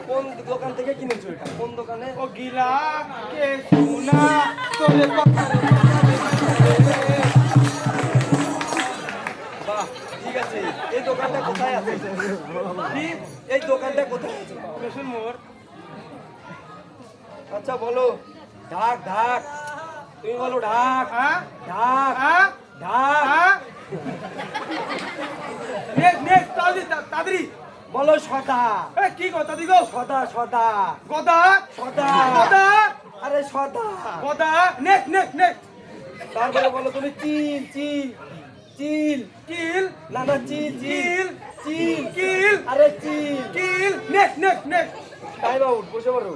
কোন দোকান থেকে কিনেছো এটা? কোন দোকানে? ও গিলা কে সোনা তোরে কথা বাহ, ঠিক আছে। এই দোকানটা কোথায় আছে? কি এই দোকানটা কোথায় আছে? পেছন মোর। আচ্ছা বলো। ঢাক ঢাক, তুমি বলো ঢাক। হ্যাঁ ঢাক হ্যাঁ ঢাক। হ্যাঁ নেক্সট তাড়াতাড়ি বলো সদা। এ কি কথা দিগো? সদা সদা গদা সদা। গদা আরে সদা। গদা নেক্সট তারপরে বলো তুমি চিল চিল চিল। কিল না না চিল চিল চিল কিল আরে চিল। কিল নেক্সট টাইম আউট, বসে পড়ো।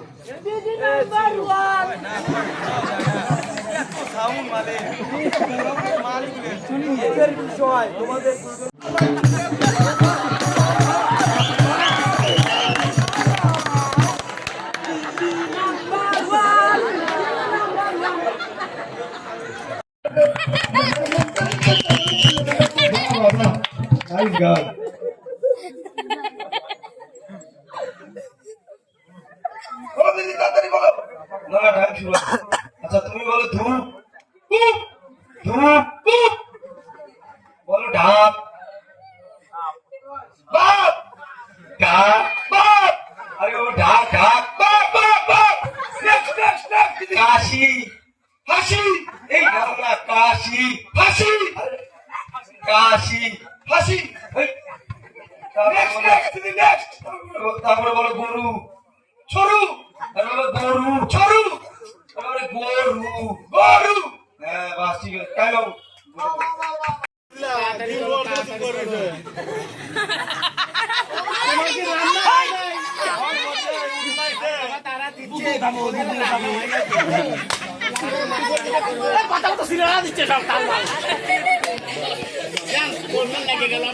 সাউন্ড মালে এদের বিষয় তোমাদের Nice girl. বলো দিদি তাড়াতাড়ি বলো। না টাইম শুরু আছে। আচ্ছা তুমি বলো ধূপ ধূপ ধূপ ধূপ। বলো ঢাক বাপ ঢাক বাপ। আরে ও ঢাক ঢাক বাপ বাপ বাপ। নেক্সট কাশি হাসি। এই না না কাশি হাসি কাশি হাসি। নেক্সট তারপরে বলো গরু ছরু। তারপরে গরু ছরু। তারপরে গরু গরু। হ্যাঁ বাস ঠিক আছে। Time out. কথা তো সিনেমা দিচ্ছে সব তাল লেগে গেল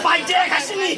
পাইছে খাসনি